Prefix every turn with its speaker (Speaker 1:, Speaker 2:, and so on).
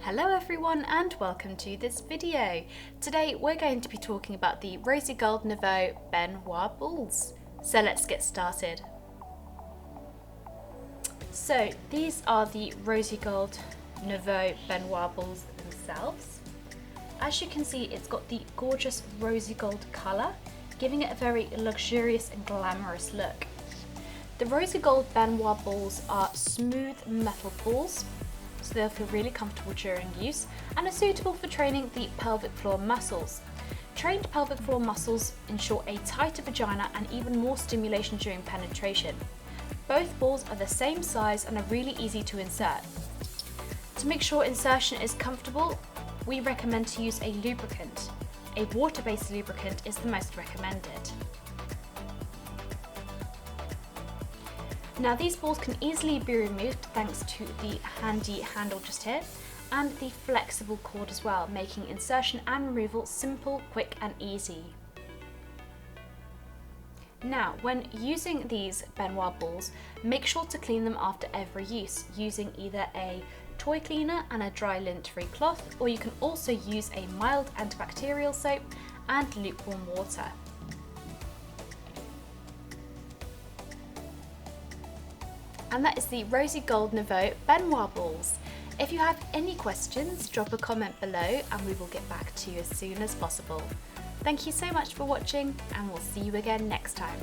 Speaker 1: Hello everyone and welcome to this video. Today we're going to be talking about the Rosy Gold Nouveau Benoit balls. So let's get started. So these are the Rosy Gold Nouveau Benoit balls themselves. As you can see, it's got the gorgeous rosy gold colour, giving it a very luxurious and glamorous look. The Rosy Gold Benoit balls are smooth metal balls, so they'll feel really comfortable during use and are suitable for training the pelvic floor muscles. Trained pelvic floor muscles ensure a tighter vagina and even more stimulation during penetration. Both balls are the same size and are really easy to insert. To make sure insertion is comfortable, we recommend to use a lubricant. A water-based lubricant is the most recommended. Now these balls can easily be removed thanks to the handy handle just here and the flexible cord as well, making insertion and removal simple, quick and easy. Now when using these Benoit balls, make sure to clean them after every use using either a toy cleaner and a dry lint-free cloth, or you can also use a mild antibacterial soap and lukewarm water. And that is the Rosy Gold Nouveau Benoit balls. If you have any questions, drop a comment below and we will get back to you as soon as possible. Thank you so much for watching and we'll see you again next time.